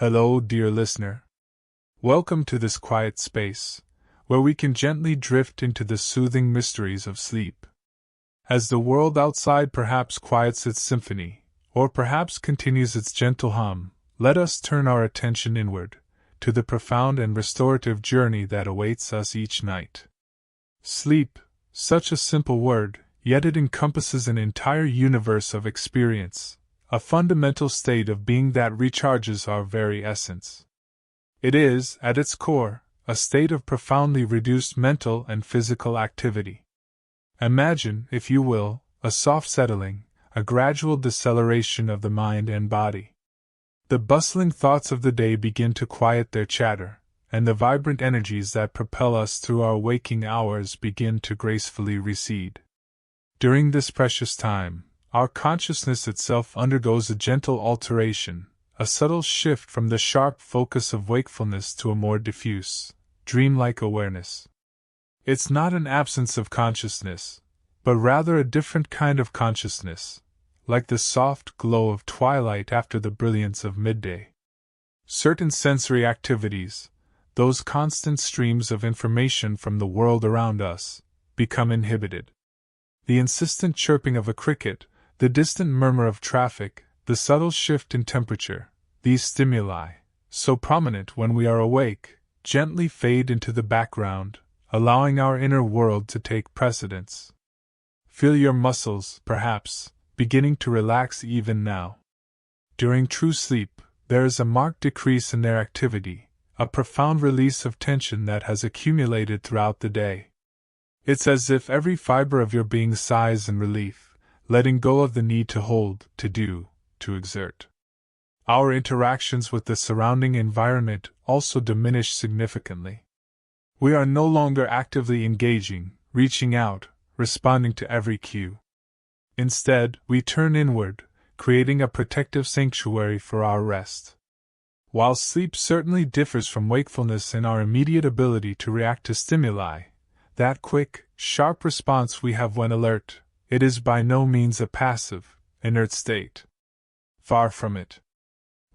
Hello, dear listener. Welcome to this quiet space, where we can gently drift into the soothing mysteries of sleep. As the world outside perhaps quiets its symphony, or perhaps continues its gentle hum, let us turn our attention inward, to the profound and restorative journey that awaits us each night. Sleep, such a simple word, yet it encompasses an entire universe of experience, a fundamental state of being that recharges our very essence. It is, at its core, a state of profoundly reduced mental and physical activity. Imagine, if you will, a soft settling, a gradual deceleration of the mind and body. The bustling thoughts of the day begin to quiet their chatter, and the vibrant energies that propel us through our waking hours begin to gracefully recede. During this precious time, our consciousness itself undergoes a gentle alteration, a subtle shift from the sharp focus of wakefulness to a more diffuse, dreamlike awareness. It's not an absence of consciousness, but rather a different kind of consciousness, like the soft glow of twilight after the brilliance of midday. Certain sensory activities, those constant streams of information from the world around us, become inhibited. The insistent chirping of a cricket, the distant murmur of traffic, the subtle shift in temperature, these stimuli, so prominent when we are awake, gently fade into the background, allowing our inner world to take precedence. Feel your muscles, perhaps, beginning to relax even now. During true sleep, there is a marked decrease in their activity, a profound release of tension that has accumulated throughout the day. It's as if every fiber of your being sighs in relief, letting go of the need to hold, to do, to exert. Our interactions with the surrounding environment also diminish significantly. We are no longer actively engaging, reaching out, responding to every cue. Instead, we turn inward, creating a protective sanctuary for our rest. While sleep certainly differs from wakefulness in our immediate ability to react to stimuli, that quick, sharp response we have when alert, it is by no means a passive, inert state. Far from it.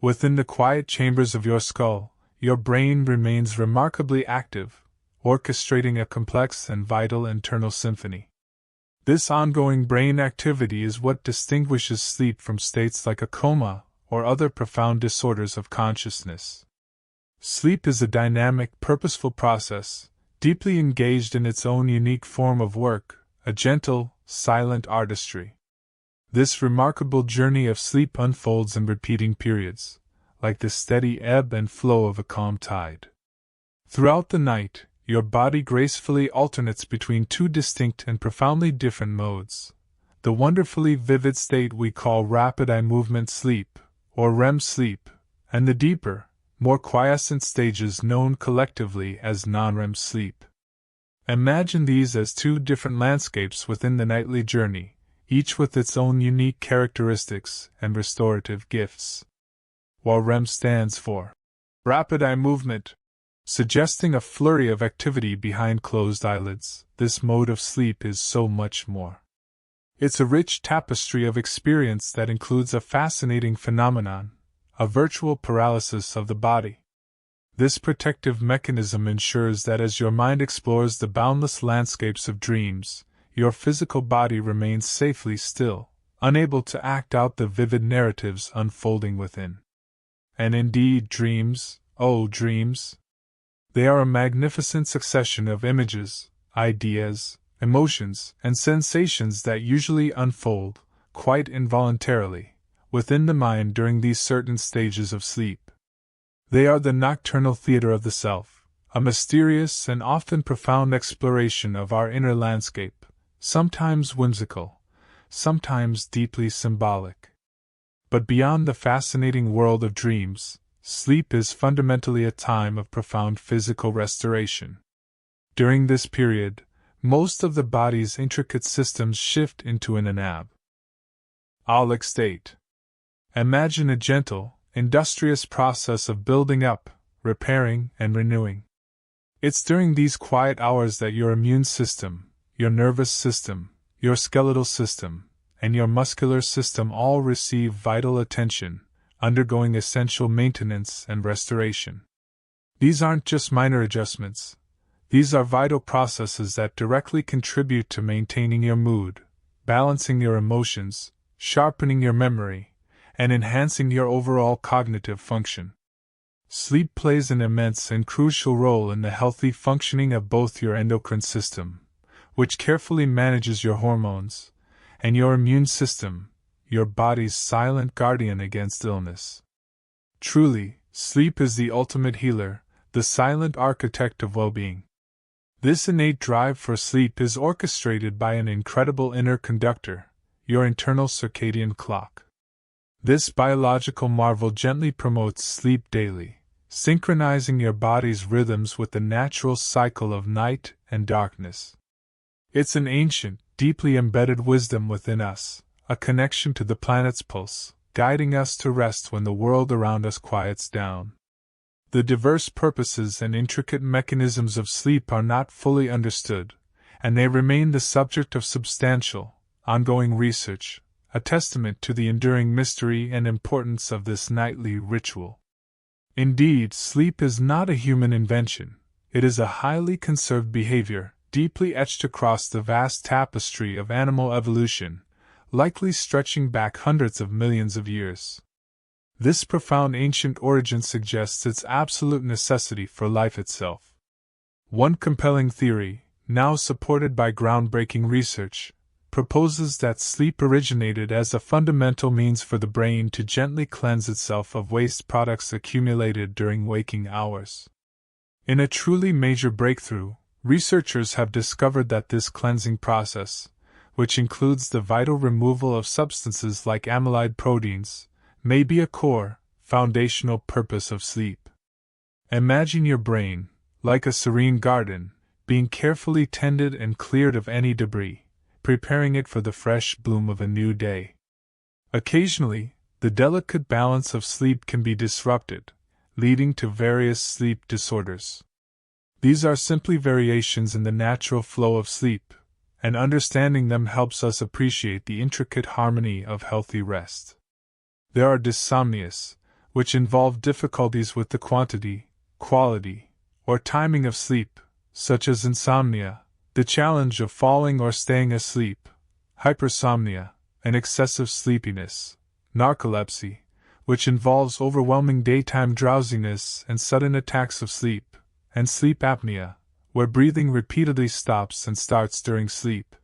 Within the quiet chambers of your skull, your brain remains remarkably active, orchestrating a complex and vital internal symphony. This ongoing brain activity is what distinguishes sleep from states like a coma or other profound disorders of consciousness. Sleep is a dynamic, purposeful process, deeply engaged in its own unique form of work, a gentle, silent artistry. This remarkable journey of sleep unfolds in repeating periods, like the steady ebb and flow of a calm tide. Throughout the night, your body gracefully alternates between two distinct and profoundly different modes: the wonderfully vivid state we call rapid eye movement sleep, or REM sleep, and the deeper, more quiescent stages known collectively as non-REM sleep. Imagine these as two different landscapes within the nightly journey, each with its own unique characteristics and restorative gifts. While REM stands for rapid eye movement, suggesting a flurry of activity behind closed eyelids, this mode of sleep is so much more. It's a rich tapestry of experience that includes a fascinating phenomenon, a virtual paralysis of the body. This protective mechanism ensures that as your mind explores the boundless landscapes of dreams, your physical body remains safely still, unable to act out the vivid narratives unfolding within. And indeed, dreams, oh dreams! They are a magnificent succession of images, ideas, emotions, and sensations that usually unfold, quite involuntarily, within the mind during these certain stages of sleep. They are the nocturnal theater of the self, a mysterious and often profound exploration of our inner landscape, sometimes whimsical, sometimes deeply symbolic. But beyond the fascinating world of dreams, sleep is fundamentally a time of profound physical restoration. During this period, most of the body's intricate systems shift into an anabolic state. Imagine a gentle, industrious process of building up, repairing, and renewing. It's during these quiet hours that your immune system, your nervous system, your skeletal system, and your muscular system all receive vital attention, undergoing essential maintenance and restoration. These aren't just minor adjustments. These are vital processes that directly contribute to maintaining your mood, balancing your emotions, sharpening your memory, and enhancing your overall cognitive function. Sleep plays an immense and crucial role in the healthy functioning of both your endocrine system, which carefully manages your hormones, and your immune system, your body's silent guardian against illness. Truly, sleep is the ultimate healer, the silent architect of well-being. This innate drive for sleep is orchestrated by an incredible inner conductor, your internal circadian clock. This biological marvel gently promotes sleep daily, synchronizing your body's rhythms with the natural cycle of night and darkness. It's an ancient, deeply embedded wisdom within us, a connection to the planet's pulse, guiding us to rest when the world around us quiets down. The diverse purposes and intricate mechanisms of sleep are not fully understood, and they remain the subject of substantial, ongoing research, a testament to the enduring mystery and importance of this nightly ritual. Indeed, sleep is not a human invention. It is a highly conserved behavior, deeply etched across the vast tapestry of animal evolution, likely stretching back hundreds of millions of years. This profound ancient origin suggests its absolute necessity for life itself. One compelling theory, now supported by groundbreaking research, proposes that sleep originated as a fundamental means for the brain to gently cleanse itself of waste products accumulated during waking hours. In a truly major breakthrough, researchers have discovered that this cleansing process, which includes the vital removal of substances like amyloid proteins, may be a core, foundational purpose of sleep. Imagine your brain, like a serene garden, being carefully tended and cleared of any debris, preparing it for the fresh bloom of a new day. Occasionally, the delicate balance of sleep can be disrupted, leading to various sleep disorders. These are simply variations in the natural flow of sleep, and understanding them helps us appreciate the intricate harmony of healthy rest. There are dysomnias, which involve difficulties with the quantity, quality, or timing of sleep, such as insomnia, the challenge of falling or staying asleep, hypersomnia, and excessive sleepiness, narcolepsy, which involves overwhelming daytime drowsiness and sudden attacks of sleep, and sleep apnea, where breathing repeatedly stops and starts during sleep.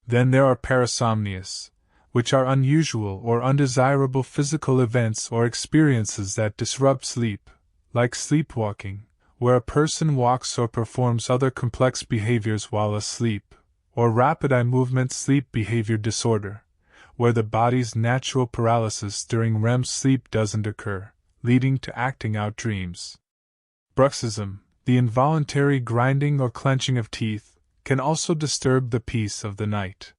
Then there are parasomnias, which are unusual or undesirable physical events or experiences that disrupt sleep, like sleepwalking, where a person walks or performs other complex behaviors while asleep, or rapid eye movement sleep behavior disorder, where the body's natural paralysis during REM sleep doesn't occur, leading to acting out dreams. Bruxism, the involuntary grinding or clenching of teeth, can also disturb the peace of the night.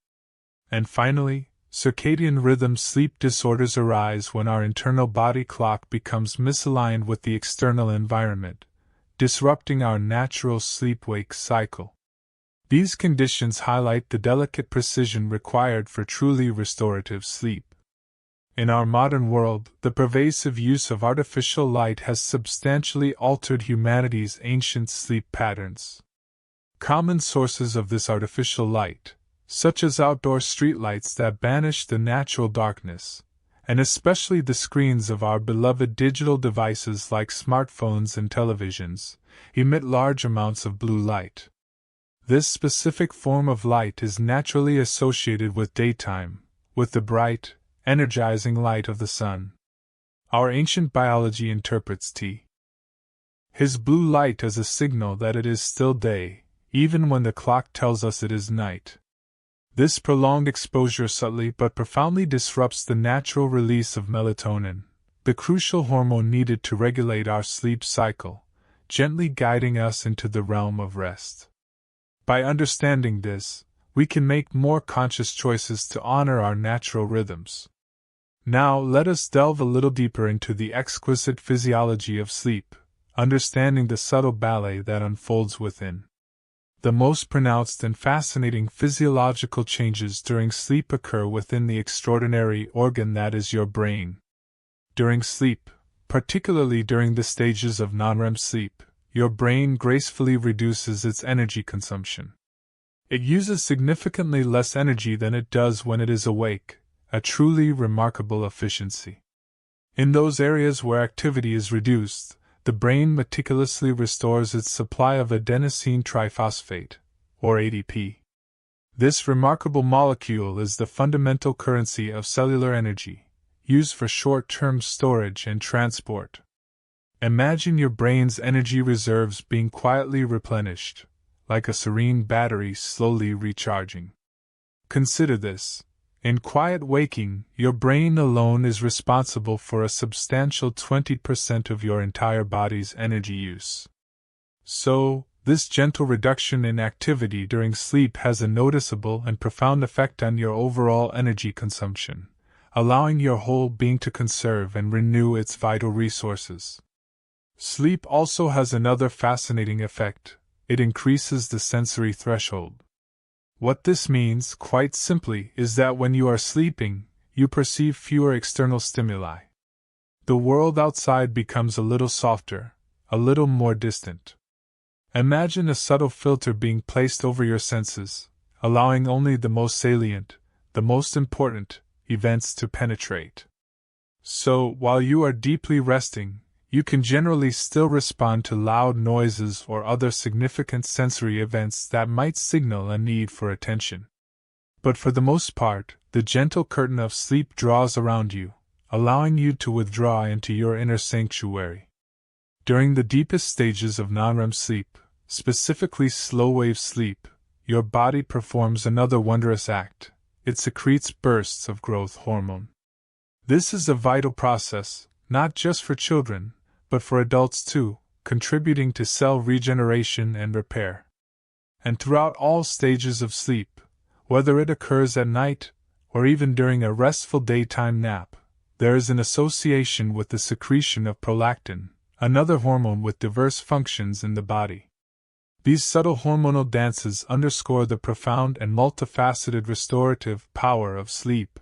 And finally, circadian rhythm sleep disorders arise when our internal body clock becomes misaligned with the external environment, disrupting our natural sleep-wake cycle. These conditions highlight the delicate precision required for truly restorative sleep. In our modern world, the pervasive use of artificial light has substantially altered humanity's ancient sleep patterns. Common sources of this artificial light, such as outdoor streetlights that banish the natural darkness, and especially the screens of our beloved digital devices like smartphones and televisions, emit large amounts of blue light. This specific form of light is naturally associated with daytime, with the bright, energizing light of the sun. Our ancient biology interprets his blue light as a signal that it is still day, even when the clock tells us it is night. This prolonged exposure subtly but profoundly disrupts the natural release of melatonin, the crucial hormone needed to regulate our sleep cycle, gently guiding us into the realm of rest. By understanding this, we can make more conscious choices to honor our natural rhythms. Now let us delve a little deeper into the exquisite physiology of sleep, understanding the subtle ballet that unfolds within. The most pronounced and fascinating physiological changes during sleep occur within the extraordinary organ that is your brain. During sleep, particularly during the stages of non-REM sleep, your brain gracefully reduces its energy consumption. It uses significantly less energy than it does when it is awake, a truly remarkable efficiency. In those areas where activity is reduced, the brain meticulously restores its supply of adenosine triphosphate, or ADP. This remarkable molecule is the fundamental currency of cellular energy, used for short-term storage and transport. Imagine your brain's energy reserves being quietly replenished, like a serene battery slowly recharging. Consider this. In quiet waking, your brain alone is responsible for a substantial 20% of your entire body's energy use. So, this gentle reduction in activity during sleep has a noticeable and profound effect on your overall energy consumption, allowing your whole being to conserve and renew its vital resources. Sleep also has another fascinating effect. It increases the sensory threshold. What this means, quite simply, is that when you are sleeping, you perceive fewer external stimuli. The world outside becomes a little softer, a little more distant. Imagine a subtle filter being placed over your senses, allowing only the most salient, the most important, events to penetrate. So, while you are deeply resting, you can generally still respond to loud noises or other significant sensory events that might signal a need for attention. But for the most part, the gentle curtain of sleep draws around you, allowing you to withdraw into your inner sanctuary. During the deepest stages of non-REM sleep, specifically slow-wave sleep, your body performs another wondrous act. It secretes bursts of growth hormone. This is a vital process, not just for children, but for adults too, contributing to cell regeneration and repair. And throughout all stages of sleep, whether it occurs at night or even during a restful daytime nap, there is an association with the secretion of prolactin, another hormone with diverse functions in the body. These subtle hormonal dances underscore the profound and multifaceted restorative power of sleep.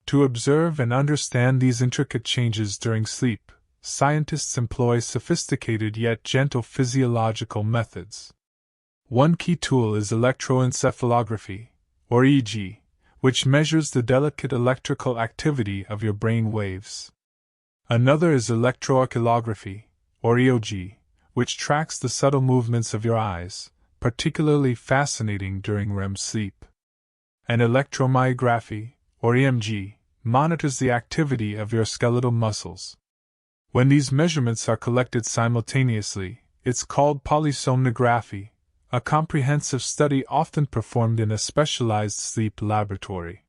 To observe and understand these intricate changes during sleep, scientists employ sophisticated yet gentle physiological methods. One key tool is electroencephalography, or EEG, which measures the delicate electrical activity of your brain waves. Another is electrooculography, or EOG, which tracks the subtle movements of your eyes, particularly fascinating during REM sleep. And electromyography, or EMG, monitors the activity of your skeletal muscles. When these measurements are collected simultaneously, it's called polysomnography, a comprehensive study often performed in a specialized sleep laboratory.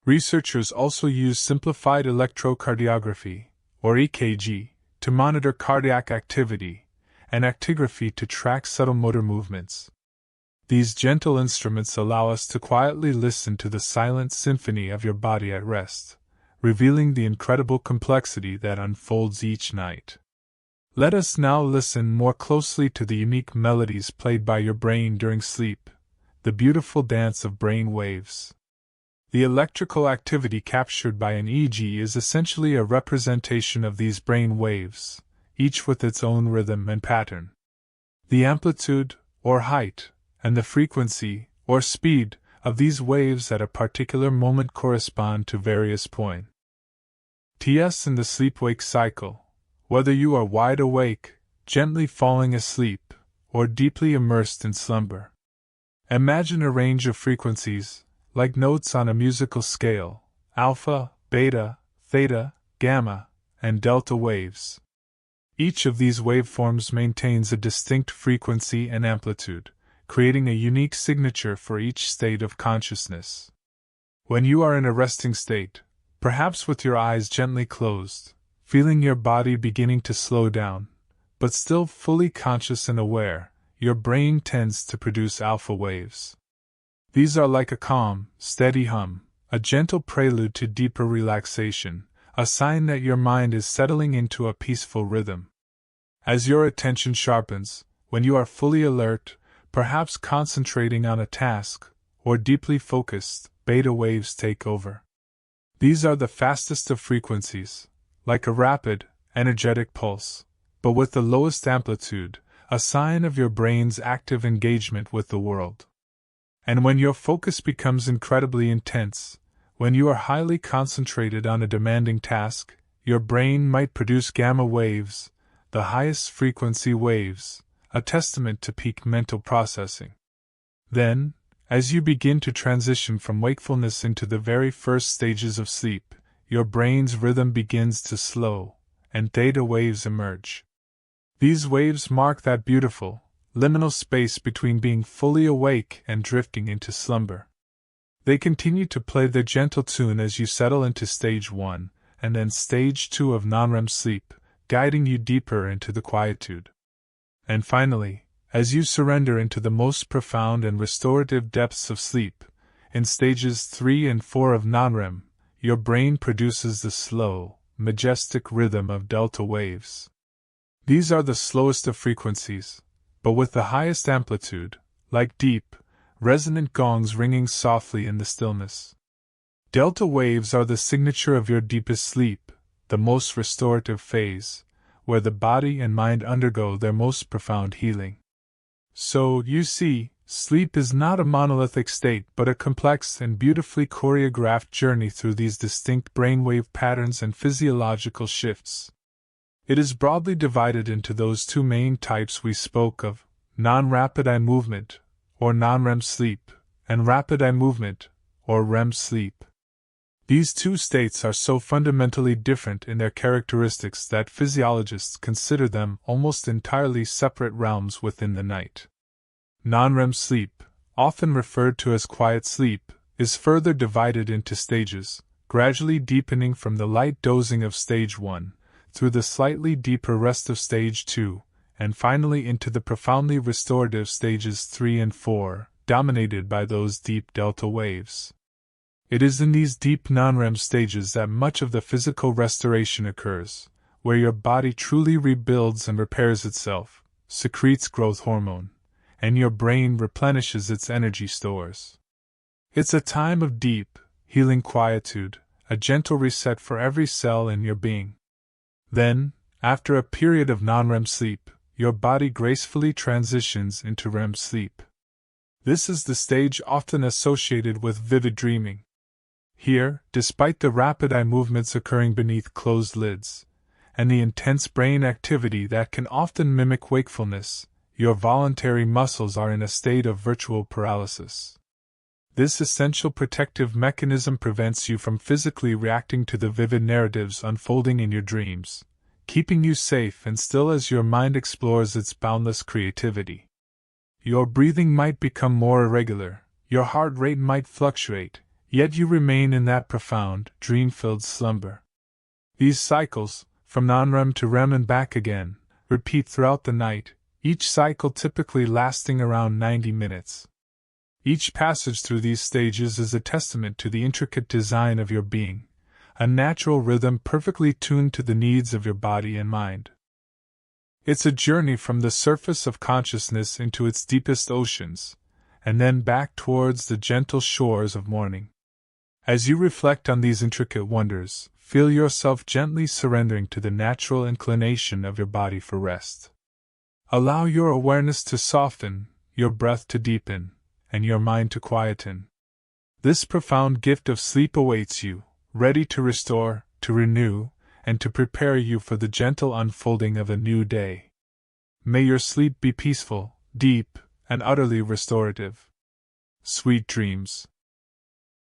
Researchers also use simplified electrocardiography, or EKG, to monitor cardiac activity, and actigraphy to track subtle motor movements. These gentle instruments allow us to quietly listen to the silent symphony of your body at rest, revealing the incredible complexity that unfolds each night. Let us now listen more closely to the unique melodies played by your brain during sleep, the beautiful dance of brain waves. The electrical activity captured by an EEG is essentially a representation of these brain waves, each with its own rhythm and pattern. The amplitude, or height, and the frequency, or speed, of these waves at a particular moment correspond to various points in the sleep-wake cycle, whether you are wide awake, gently falling asleep, or deeply immersed in slumber. Imagine a range of frequencies, like notes on a musical scale, alpha, beta, theta, gamma, and delta waves. Each of these waveforms maintains a distinct frequency and amplitude, creating a unique signature for each state of consciousness. When you are in a resting state, perhaps with your eyes gently closed, feeling your body beginning to slow down, but still fully conscious and aware, your brain tends to produce alpha waves. These are like a calm, steady hum, a gentle prelude to deeper relaxation, a sign that your mind is settling into a peaceful rhythm. As your attention sharpens, when you are fully alert, perhaps concentrating on a task, or deeply focused, beta waves take over. These are the fastest of frequencies, like a rapid, energetic pulse, but with the lowest amplitude, a sign of your brain's active engagement with the world. And when your focus becomes incredibly intense, when you are highly concentrated on a demanding task, your brain might produce gamma waves, the highest frequency waves, a testament to peak mental processing. Then, as you begin to transition from wakefulness into the very first stages of sleep, your brain's rhythm begins to slow, and theta waves emerge. These waves mark that beautiful, liminal space between being fully awake and drifting into slumber. They continue to play their gentle tune as you settle into stage 1, and then stage 2 of non-REM sleep, guiding you deeper into the quietude. And finally, as you surrender into the most profound and restorative depths of sleep, in stages 3 and 4 of non-REM, your brain produces the slow, majestic rhythm of delta waves. These are the slowest of frequencies, but with the highest amplitude, like deep, resonant gongs ringing softly in the stillness. Delta waves are the signature of your deepest sleep, the most restorative phase, where the body and mind undergo their most profound healing. So, you see, sleep is not a monolithic state but a complex and beautifully choreographed journey through these distinct brainwave patterns and physiological shifts. It is broadly divided into those two main types we spoke of, non-rapid eye movement, or non-REM sleep, and rapid eye movement, or REM sleep. These two states are so fundamentally different in their characteristics that physiologists consider them almost entirely separate realms within the night. Non-REM sleep, often referred to as quiet sleep, is further divided into stages, gradually deepening from the light dozing of stage 1, through the slightly deeper rest of stage 2, and finally into the profoundly restorative stages 3 and 4, dominated by those deep delta waves. It is in these deep non-REM stages that much of the physical restoration occurs, where your body truly rebuilds and repairs itself, secretes growth hormone, and your brain replenishes its energy stores. It's a time of deep, healing quietude, a gentle reset for every cell in your being. Then, after a period of non-REM sleep, your body gracefully transitions into REM sleep. This is the stage often associated with vivid dreaming. Here, despite the rapid eye movements occurring beneath closed lids, and the intense brain activity that can often mimic wakefulness, your voluntary muscles are in a state of virtual paralysis. This essential protective mechanism prevents you from physically reacting to the vivid narratives unfolding in your dreams, keeping you safe and still as your mind explores its boundless creativity. Your breathing might become more irregular, your heart rate might fluctuate, yet you remain in that profound, dream-filled slumber. These cycles, from non-REM to REM and back again, repeat throughout the night, each cycle typically lasting around 90 minutes. Each passage through these stages is a testament to the intricate design of your being, a natural rhythm perfectly tuned to the needs of your body and mind. It's a journey from the surface of consciousness into its deepest oceans, and then back towards the gentle shores of morning. As you reflect on these intricate wonders, feel yourself gently surrendering to the natural inclination of your body for rest. Allow your awareness to soften, your breath to deepen, and your mind to quieten. This profound gift of sleep awaits you, ready to restore, to renew, and to prepare you for the gentle unfolding of a new day. May your sleep be peaceful, deep, and utterly restorative. Sweet dreams.